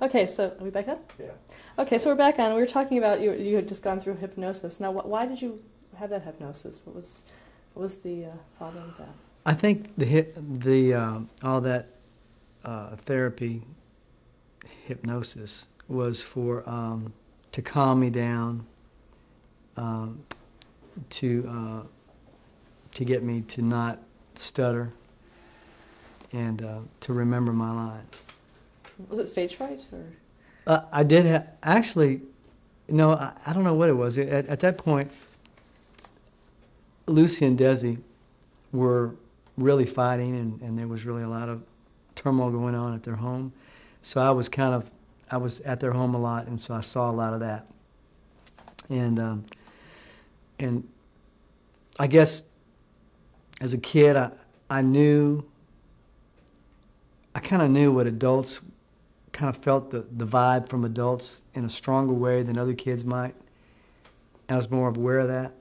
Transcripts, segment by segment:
Okay, so are we back on? Yeah. Okay, so we're back on. We were talking about you had just gone through hypnosis. Now, why did you have that hypnosis? What was the problem with that? I think all that therapy, hypnosis, was for to calm me down, to get me to not stutter, and to remember my lines. Was it stage fright, or? I did actually. No, I don't know what it was. At that point, Lucy and Desi were really fighting, and there was really a lot of turmoil going on at their home. So I was at their home a lot, and so I saw a lot of that. And I guess as a kid, I kind of knew what adults kind of felt the vibe from adults in a stronger way than other kids might. I was more aware of that.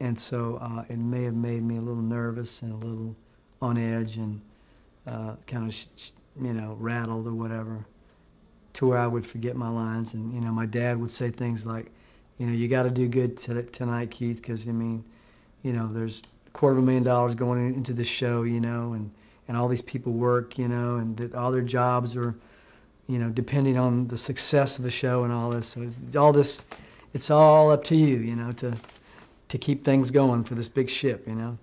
And so it may have made me a little nervous and a little on edge and kind of, rattled or whatever, to where I would forget my lines. And, my dad would say things like, you got to do good tonight, Keith, because, there's $250,000 going into this show, and all these people work, and all their jobs are, depending on the success of the show and all this. So it's all up to you, to keep things going for this big ship, Did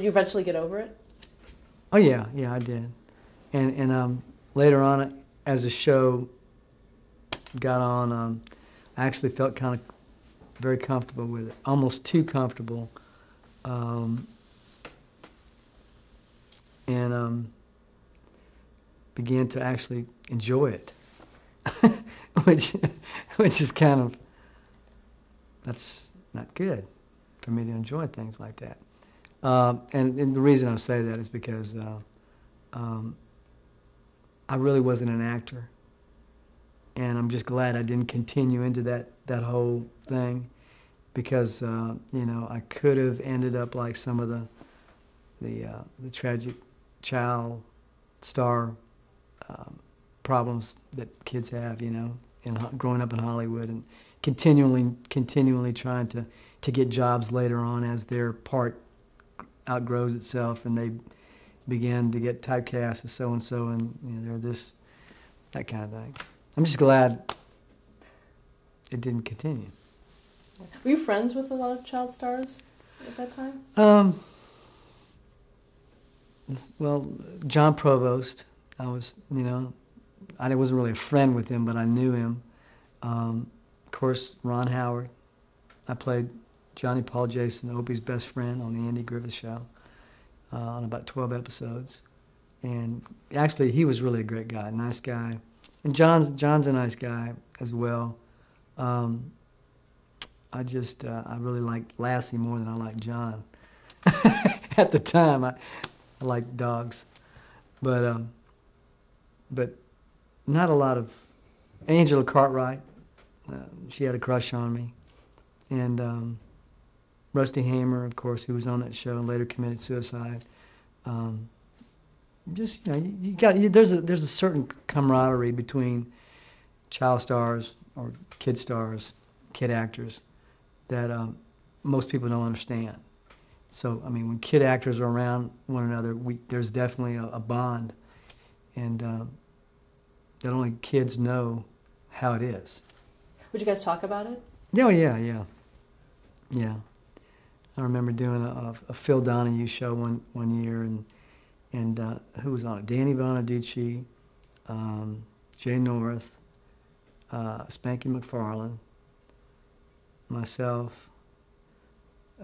you eventually get over it? Oh yeah, I did. And later on, as the show got on, I actually felt kind of very comfortable with it, almost too comfortable, and began to actually enjoy it, which is kind of, that's not good for me to enjoy things like that. And the reason I say that is because I really wasn't an actor, and I'm just glad I didn't continue into that whole thing, because I could have ended up like some of the tragic child star problems that kids have, in growing up in Hollywood, and continually trying to get jobs later on as their part outgrows itself and they begin to get typecast as so-and-so, and they're that kind of thing. I'm just glad it didn't continue. Were you friends with a lot of child stars at that time? Well, John Provost, I was, I wasn't really a friend with him, but I knew him. Of course, Ron Howard. I played Johnny Paul Jason, Opie's best friend, on the Andy Griffith Show, on about 12 episodes. And actually, he was really a great guy, nice guy. And John's a nice guy as well. I really liked Lassie more than I liked John. At the time, I liked dogs. But not a lot of... Angela Cartwright, she had a crush on me. And Rusty Hamer, of course, who was on that show and later committed suicide. There's a certain camaraderie between child stars or kid stars, kid actors, that most people don't understand. So, when kid actors are around one another, there's definitely a bond, and that only kids know how it is. Would you guys talk about it? Oh, yeah. I remember doing a Phil Donahue show one year, and who was on it? Danny Bonaducci, Jay North, Spanky McFarlane, myself,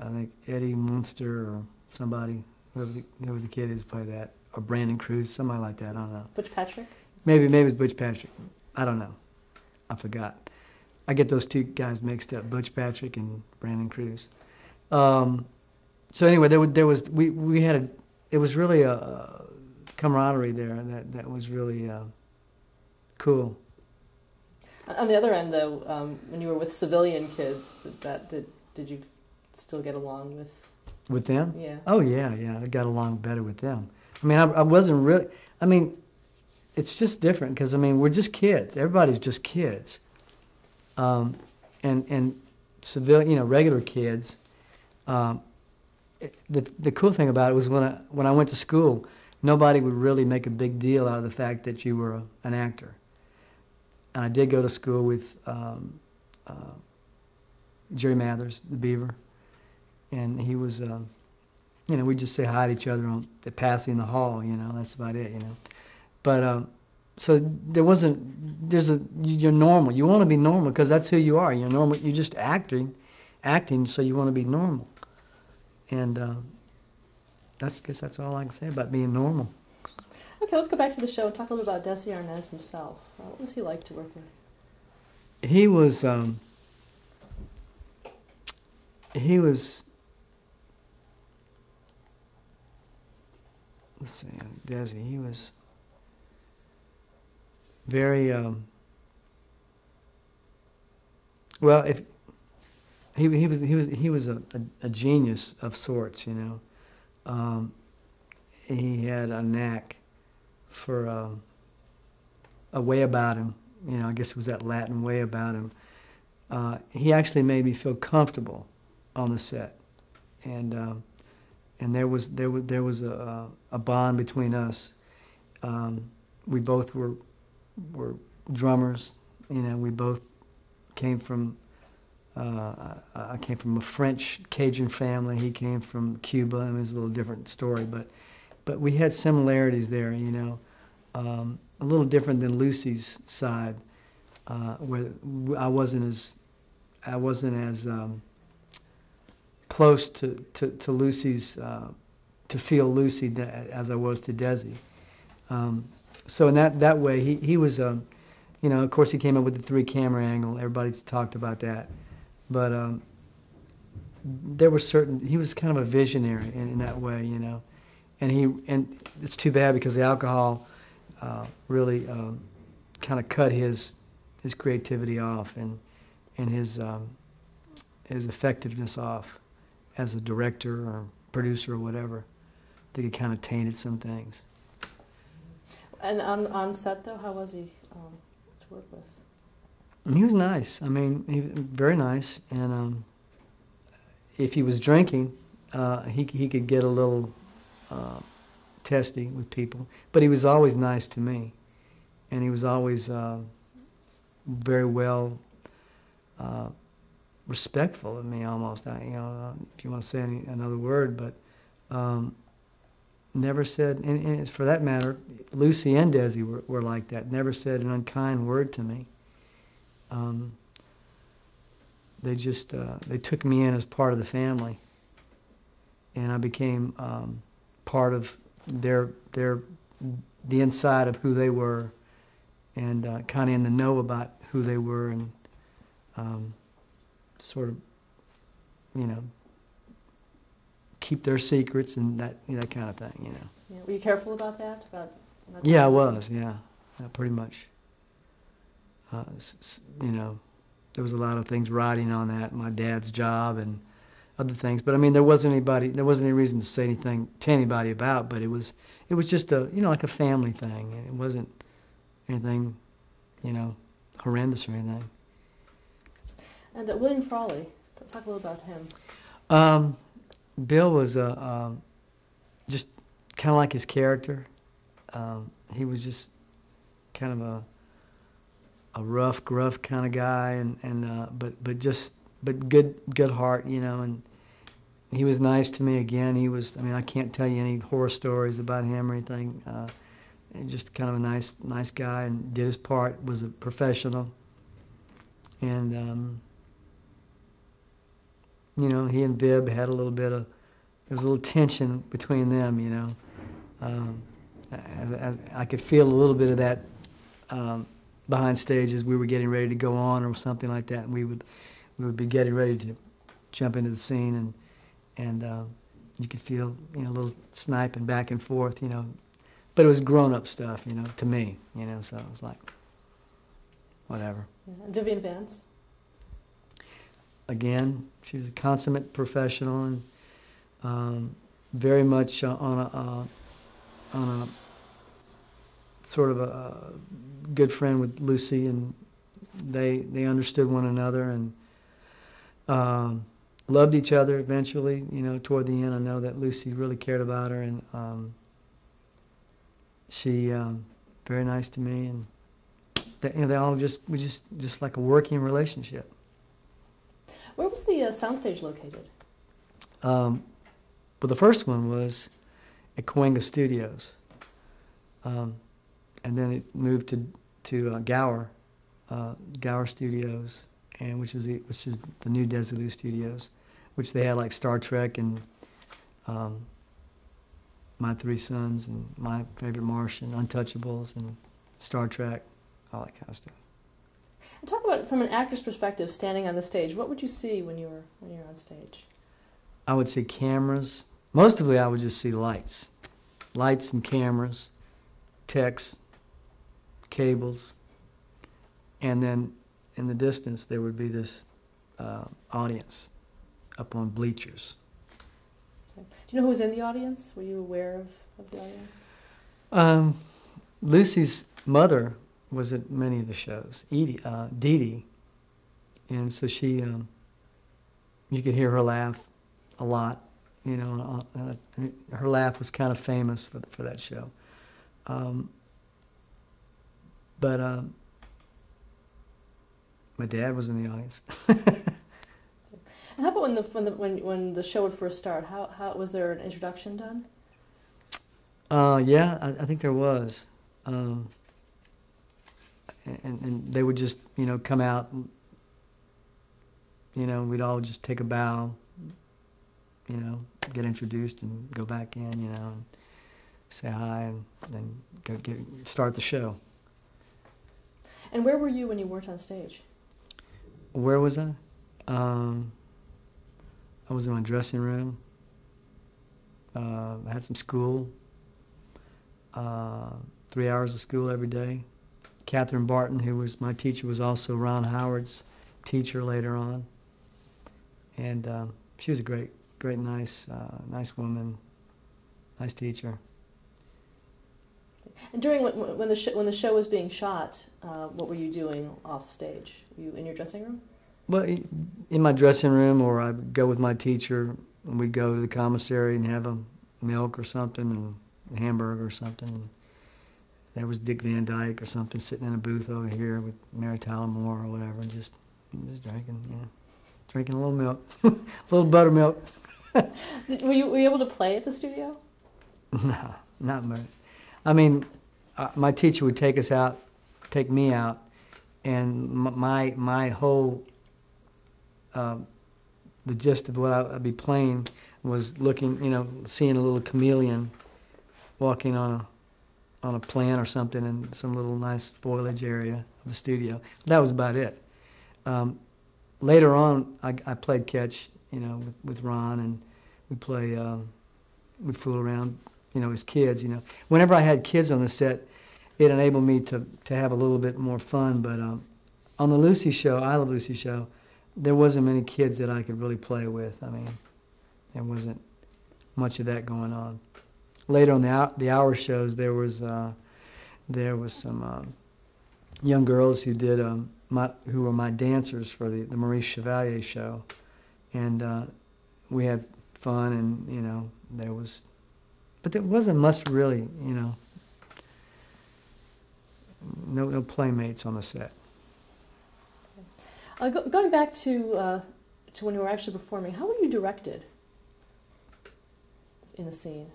I think Eddie Munster or somebody, whoever the kid is, play that, or Brandon Cruz, somebody like that. I don't know. Butch Patrick? Maybe it's Butch Patrick. I don't know. I forgot. I get those two guys mixed up, Butch Patrick and Brandon Cruz. So anyway, it was really a camaraderie there that was really cool. On the other end, though, when you were with civilian kids, did you still get along with? With them? Yeah. Oh yeah. I got along better with them. I wasn't really. it's just different because, I mean, we're just kids. Everybody's just kids. And civilian, you know, regular kids. The cool thing about it was when I went to school, nobody would really make a big deal out of the fact that you were an actor. And I did go to school with Jerry Mathers, the Beaver, and he was, you know, we'd just say hi to each other passing the hall, you know, that's about it, you know. But so you're normal. You want to be normal because that's who you are. You're normal. You're just acting, so you want to be normal. And I guess that's all I can say about being normal. Okay, let's go back to the show and talk a little bit about Desi Arnaz himself. What was he like to work with? He was, let's see, Desi, he was very, well, if he was a genius of sorts, you know. He had a knack for a way about him. You know, I guess it was that Latin way about him. He actually made me feel comfortable on the set, and there was a bond between us. We both were drummers. You know, we both came from. I came from a French Cajun family. He came from Cuba, and it was a little different story, but we had similarities there, you know. A little different than Lucy's side, where I wasn't as close to Lucy's to feel Lucy as I was to Desi. So in that way, he was, you know, of course he came up with the 3-camera angle. Everybody's talked about that. But there were he was kind of a visionary in that way, you know. And it's too bad because the alcohol really kind of cut his creativity off and his effectiveness off as a director or producer or whatever. I think it kind of tainted some things. And on set, though, how was he to work with? He was nice. I mean, he was very nice. And if he was drinking, he could get a little testy with people. But he was always nice to me. And he was always very well respectful of me, almost. You know, if you want to say another word, but never said, and for that matter, Lucy and Desi were like that. Never said an unkind word to me. They just they took me in as part of the family, and I became part of the inside of who they were, and kind of in the know about who they were, and sort of, you know, keep their secrets and that kind of thing, you know. Yeah. Were you careful about that? Yeah, I was. Yeah, pretty much. You know, there was a lot of things riding on that, my dad's job and other things. But I mean, there wasn't any reason to say anything to anybody about. But it was just a, you know, like a family thing. It wasn't anything, you know, horrendous or anything. And William Frawley, talk a little about him. Bill was just kind of like his character. He was just kind of a rough, gruff kind of guy, but good heart, you know. And he was nice to me again. He was, I mean, I can't tell you any horror stories about him or anything. Just kind of a nice guy, and did his part. Was a professional, and you know, he and Viv had a little bit of, there was a little tension between them, you know. As I could feel a little bit of that behind stage as we were getting ready to go on or something like that, and we would be getting ready to jump into the scene, and you could feel, you know, a little sniping back and forth, you know. But it was grown-up stuff, you know, to me, you know, so it was like, whatever. Yeah. And Vivian Vance? Again, she was a consummate professional, and very much on a sort of a good friend with Lucy, and they understood one another and loved each other eventually. You know, toward the end, I know that Lucy really cared about her, and she very nice to me, and they all we just like a working relationship. Where was the soundstage located? Well, the first one was at Cahuenga Studios, and then it moved to Gower Studios, and which is the new Desilu Studios, which they had like Star Trek and My Three Sons and My Favorite Martian, Untouchables, and Star Trek, all that kind of stuff. And talk about, from an actor's perspective, standing on the stage. What would you see when you're on stage? I would see cameras. Mostly, I would just see lights and cameras, text, cables, and then in the distance there would be this audience up on bleachers. Okay. Do you know who was in the audience? Were you aware of the audience? Lucy's mother was at many of the shows, Dee Dee, and so she, you could hear her laugh a lot. You know, her laugh was kind of famous for that show. But my dad was in the audience. And how about when the show would first start? How was there an introduction done? Yeah, I think there was. And they would just, you know, come out, and, you know, we'd all just take a bow, you know, get introduced and go back in, you know, and say hi, and then start the show. And where were you when you weren't on stage? Where was I? I was in my dressing room. I had some school, 3 hours of school every day. Catherine Barton, who was my teacher, was also Ron Howard's teacher later on. And she was a great, nice woman, nice teacher. And during when the show was being shot, what were you doing off stage? Were you in your dressing room? Well, in my dressing room, or I'd go with my teacher, and we'd go to the commissary and have a milk or something, and a hamburger or something. And there was Dick Van Dyke or something sitting in a booth over here with Mary Tyler Moore or whatever, and just drinking, yeah, drinking a little milk, a little buttermilk. Were you able to play at the studio? No, not much. I mean, my teacher would take me out, and my whole, the gist of what I'd be playing was looking, you know, seeing a little chameleon walking on a plant or something in some little nice foliage area of the studio. That was about it. Later on, I played catch, you know, with Ron, and we'd fool around, you know, as kids, you know. Whenever I had kids on the set, it enabled me to have a little bit more fun, but on the Lucy show, I Love Lucy show, there wasn't many kids that I could really play with. I mean, there wasn't much of that going on. Later on the hour shows, there was some young girls who did who were my dancers for the Maurice Chevalier show, and we had fun, and you know but there wasn't much really, you know, no playmates on the set. Going back to when you were actually performing, how were you directed in a scene?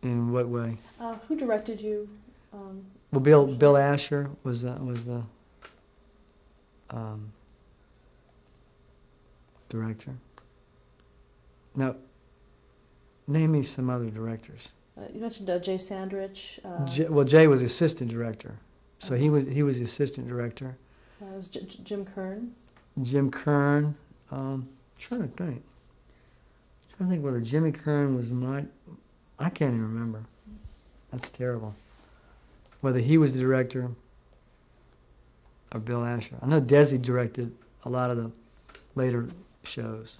In what way? Who directed you? Well, Bill Asher was the director. Now, name me some other directors. You mentioned Jay Sandrich. Well, Jay was the assistant director, so he was the assistant director. It was Jim Kern. Jim Kern. Trying to think whether Jimmy Kern was I can't even remember. That's terrible. Whether he was the director or Bill Asher. I know Desi directed a lot of the later shows.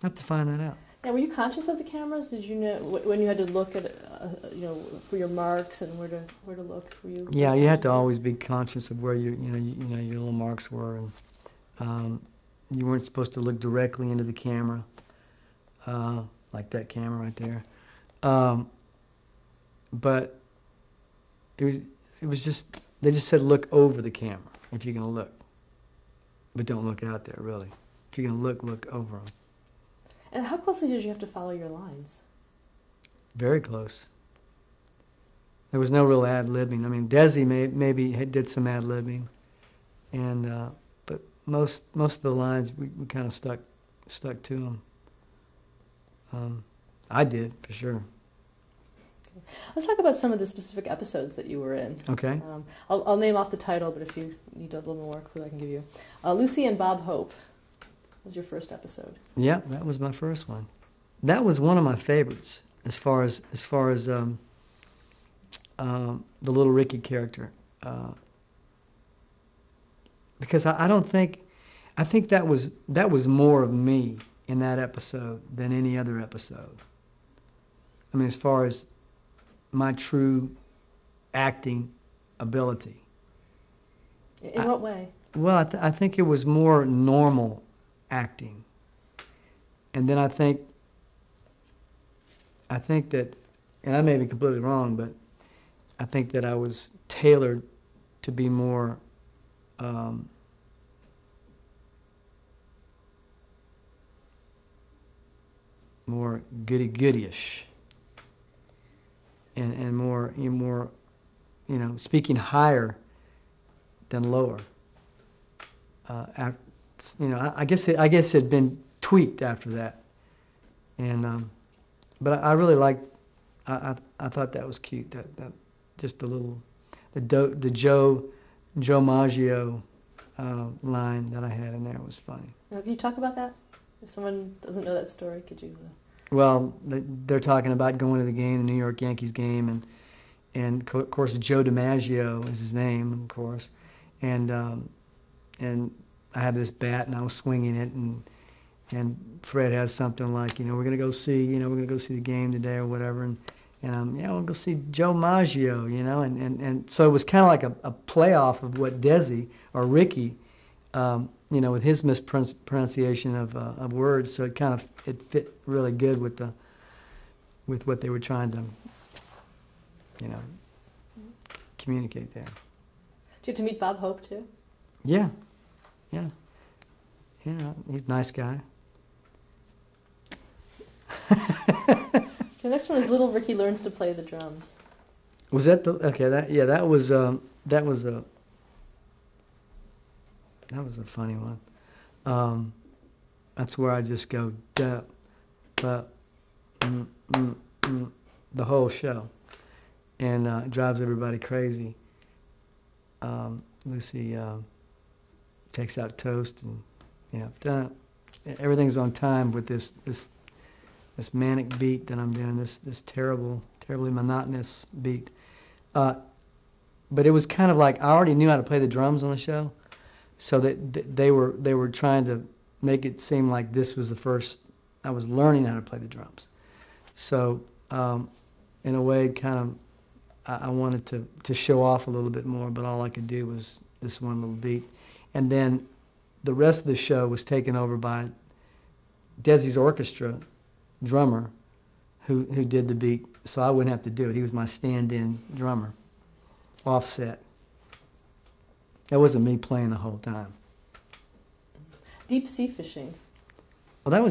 I have to find that out. And were you conscious of the cameras? Did you know when you had to look at, for your marks and where to look? Were you? Yeah, you had to always be conscious of where your little marks were, and you weren't supposed to look directly into the camera, like that camera right there. But it was just, they just said look over the camera if you're gonna look, but don't look out there really. If you're gonna look over them. And how closely did you have to follow your lines? Very close. There was no real ad-libbing. I mean, Desi maybe did some ad-libbing, and but most of the lines we kind of stuck to them. I did for sure. Okay. Let's talk about some of the specific episodes that you were in. Okay. I'll name off the title, but if you need a little more clue, I can give you. Lucy and Bob Hope was your first episode. Yeah, that was my first one. That was one of my favorites as far as the little Ricky character, because I think that was more of me in that episode than any other episode. I mean, as far as my true acting ability. In what way? Well, I think it was more normal acting, and then I think that, and I may be completely wrong, but I think that I was tailored to be more more goody-ish, and more speaking higher than lower. I guess it had been tweaked after that, and but I really liked. I thought that was cute. That just the Joe Maggio line that I had in there was funny. Now, can you talk about that? If someone doesn't know that story, could you? Well, they're talking about going to the game, the New York Yankees game, and of course Joe DiMaggio is his name, of course, and I had this bat and I was swinging it, and Fred has something like, we're gonna go see the game today or whatever, and we'll go see Joe Maggio, and so it was kind of like a playoff of what Desi or Ricky, with his mispronunciation of words, so it fit really good with what they were trying to, communicate there. Did you get to meet Bob Hope too? Yeah, he's a nice guy. The next one is Little Ricky Learns to Play the Drums. Was that that was a funny one. That's where I just go duh, the whole show, and it drives everybody crazy. Lucy takes out toast, and everything's on time with this manic beat that I'm doing, this terribly monotonous beat. But it was kind of like I already knew how to play the drums on the show, so that they were trying to make it seem like this was the first I was learning how to play the drums. So in a way, kind of, I wanted to show off a little bit more, but all I could do was this one little beat. And then the rest of the show was taken over by Desi's orchestra drummer, who did the beat, so I wouldn't have to do it. He was my stand-in drummer, offset. That wasn't me playing the whole time. Deep sea fishing. Well, that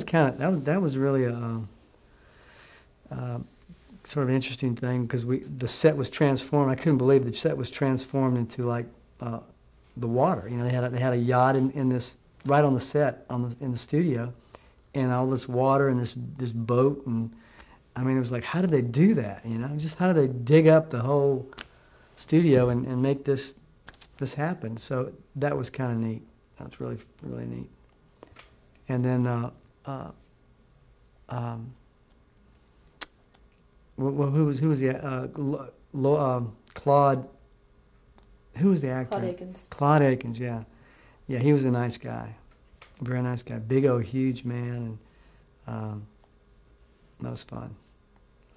was really a sort of interesting thing, because the set was transformed. I couldn't believe the set was transformed into like the water. They had a yacht in this right on the set in the studio, and all this water and this boat, and I mean, it was like, how did they do that? Just how did they dig up the whole studio and make this happen? So that was kind of neat. That was really, really neat. And then who was the Claude? Who was the actor? Claude Akins. Claude Akins, yeah, he was a nice guy, a very nice guy, big old huge man, and That was fun.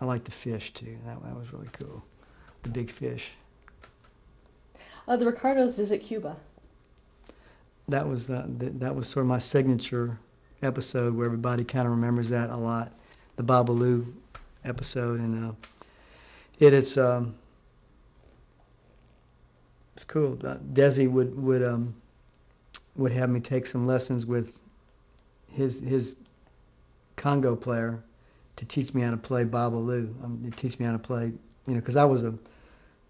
I liked the fish too. That was really cool. The big fish. The Ricardos visit Cuba. That was sort of my signature episode where everybody kind of remembers that a lot. The Babalu episode, and it's cool. Desi would have me take some lessons with his Congo player to teach me how to play Babalu. To teach me how to play, because I was a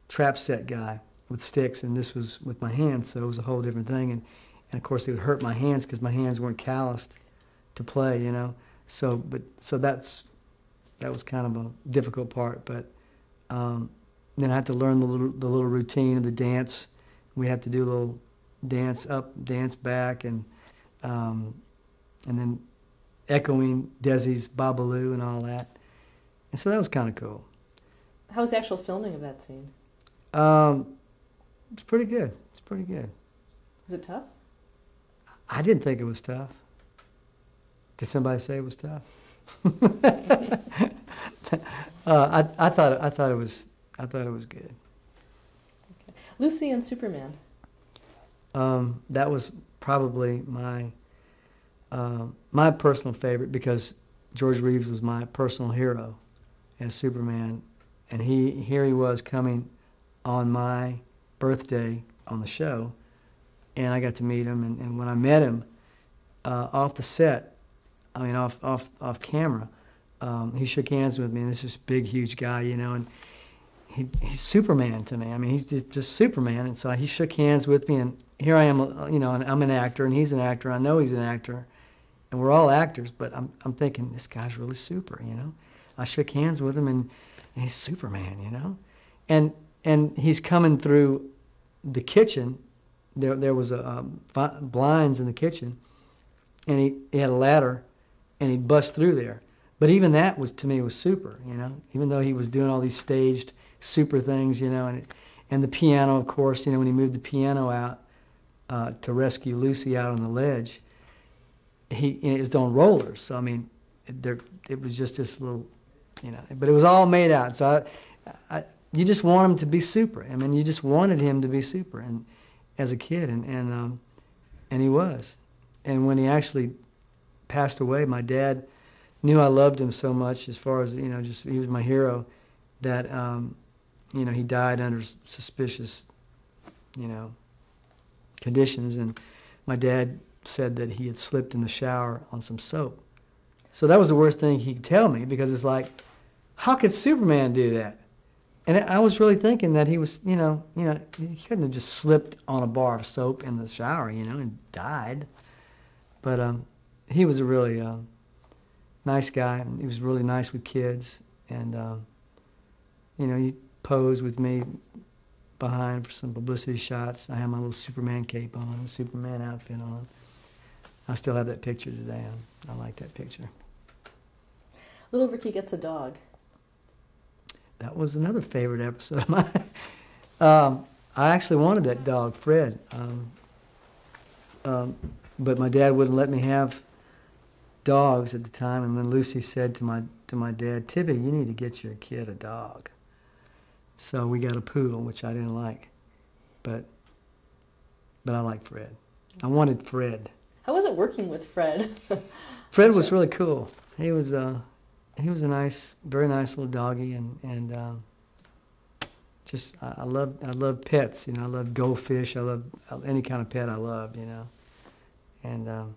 trap set guy with sticks, and this was with my hands, so it was a whole different thing. And of course, it would hurt my hands because my hands weren't calloused to play, So that was kind of a difficult part. But then I had to learn the little routine of the dance. We had to do a little dance up, dance back, and then echoing Desi's Babalu and all that. And so that was kind of cool. How was the actual filming of that scene? It's pretty good. It's pretty good. Was it tough? I didn't think it was tough. Did somebody say it was tough? I thought it was good. Okay. Lucy and Superman. That was probably my personal favorite because George Reeves was my personal hero as Superman, and here he was coming on my birthday on the show, and I got to meet him, and when I met him off the set, off camera, he shook hands with me, and this is big, huge guy, and he's Superman to me. He's just Superman, and so he shook hands with me, and here I am, and I'm an actor, and he's an actor. I know he's an actor, and we're all actors, but I'm thinking, this guy's really super, I shook hands with him, and he's Superman, and he's coming through the kitchen. There was blinds in the kitchen, and he had a ladder, and he bust through there. But even that to me was super, even though he was doing all these staged super things, and the piano, of course, when he moved the piano out to rescue Lucy out on the ledge, he is on rollers. So it was just this little, but it was all made out. So you just want him to be super. You just wanted him to be super, and as a kid, and he was. And when he actually passed away, my dad knew I loved him so much, as far as just he was my hero, that he died under suspicious, conditions, and my dad said that he had slipped in the shower on some soap. So that was the worst thing he could tell me, because it's like, how could Superman do that? And I was really thinking that he was, he couldn't have just slipped on a bar of soap in the shower, and died. But he was a really nice guy. He was really nice with kids, and he posed with me behind for some publicity shots. I had my little Superman cape on, Superman outfit on. I still have that picture today. I like that picture. Little Ricky gets a dog. That was another favorite episode of mine. I actually wanted that dog, Fred, but my dad wouldn't let me have dogs at the time. And then Lucy said to my dad, "Tibby, you need to get your kid a dog." So we got a poodle, which I didn't like, but I like Fred. I wanted Fred. How was it working with Fred? Fred was really cool. He was a nice, very nice little doggy, and just I love pets. I love goldfish. I love any kind of pet. I loved, and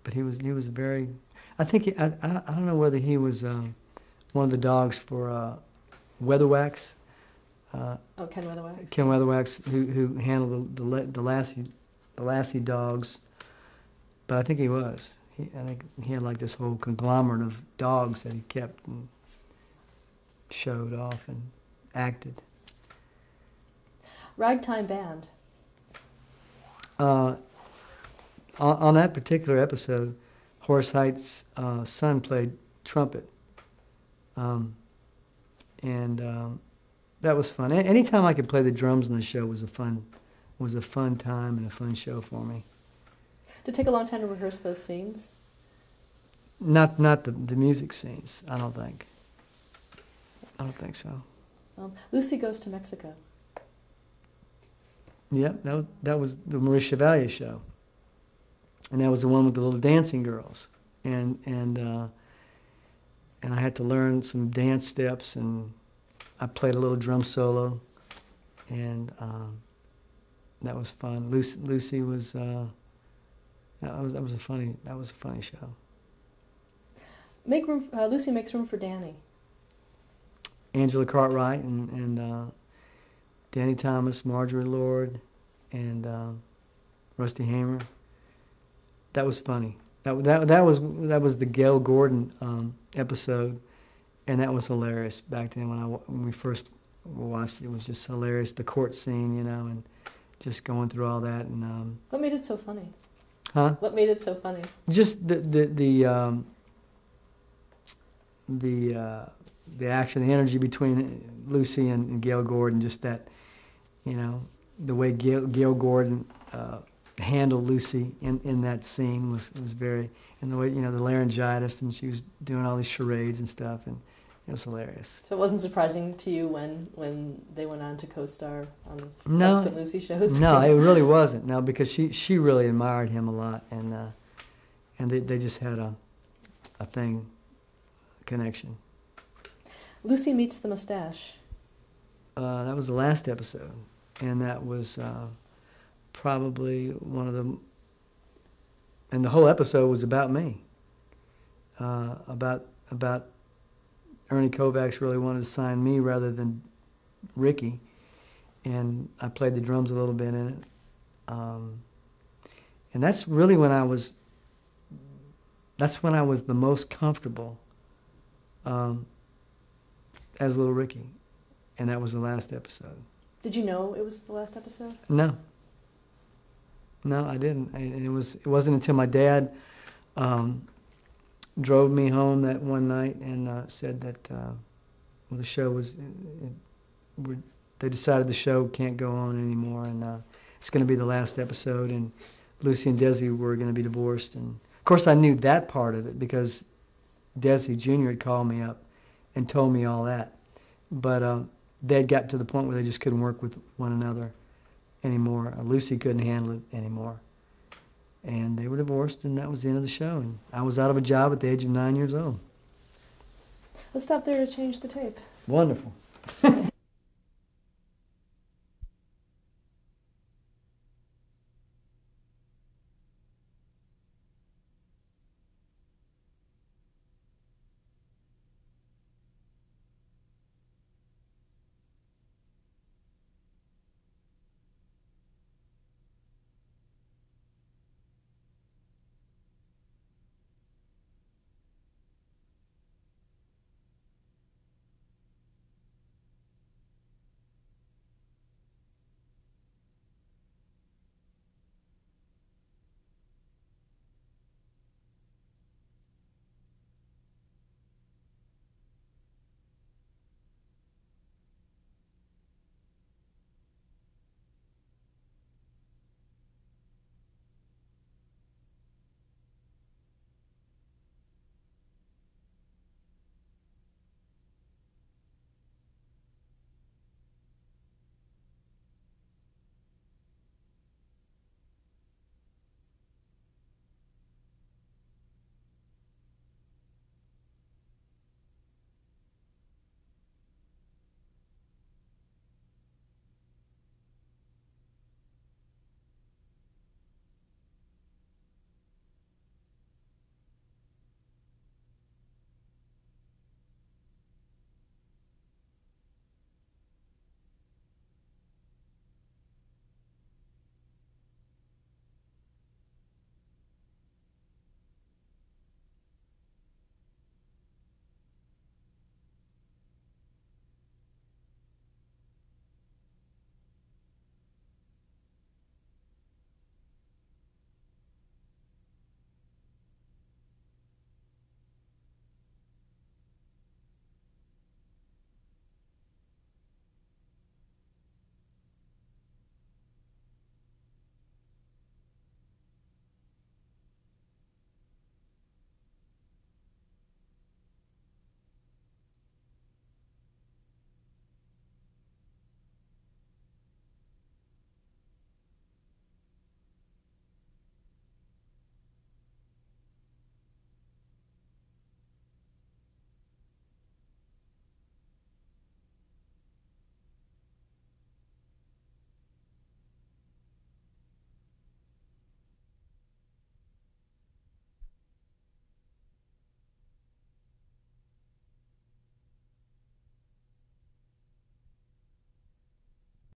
but he was very. I think I don't know whether he was one of the dogs for Weatherwax. Ken Weatherwax. Ken Weatherwax, who handled the Lassie dogs, but I think he was. I think he had like this whole conglomerate of dogs that he kept and showed off and acted. Ragtime band. On that particular episode, Horace Height's son played trumpet, and that was fun. Anytime I could play the drums in the show was a fun time and a fun show for me. Did it take a long time to rehearse those scenes? Not the music scenes. I don't think. I don't think so. Lucy Goes to Mexico. Yep, that was the Maurice Chevalier show, and that was the one with the little dancing girls, and I had to learn some dance steps, and I played a little drum solo, and that was fun. Lucy was that was a funny show. Make room. Lucy makes room for Danny. Angela Cartwright and Danny Thomas, Marjorie Lord, and Rusty Hamer. That was funny. That was the Gail Gordon episode, and that was hilarious back then when we first watched it. It was just hilarious. The court scene, you know, and just going through all that. And what made it so funny? Huh? What made it so funny? Just the action, the energy between Lucy and Gail Gordon. Just that, you know, the way Gail Gordon handled Lucy in that scene was very, and the way, you know, the laryngitis, and she was doing all these charades and stuff, and it was hilarious. So it wasn't surprising to you when they went on to co-star on No, subsequent Lucy shows? No, it really wasn't. No, because she really admired him a lot, and they just had a connection. Lucy Meets the Mustache. That was the last episode, and that was probably one of the, and the whole episode was about me. About Ernie Kovacs really wanted to sign me rather than Ricky, and I played the drums a little bit in it. And that's really when I was the most comfortable as Little Ricky, and that was the last episode. Did you know it was the last episode? No, I didn't. It wasn't until my dad drove me home that one night and said that the show was, they decided the show can't go on anymore, and it's going to be the last episode, and Lucy and Desi were going to be divorced. And of course I knew that part of it because Desi Jr. had called me up and told me all that. But they had got to the point where they just couldn't work with one another anymore. Lucy couldn't handle it anymore. And they were divorced, and that was the end of the show. And I was out of a job at the age of 9 years old. Let's stop there to change the tape. Wonderful.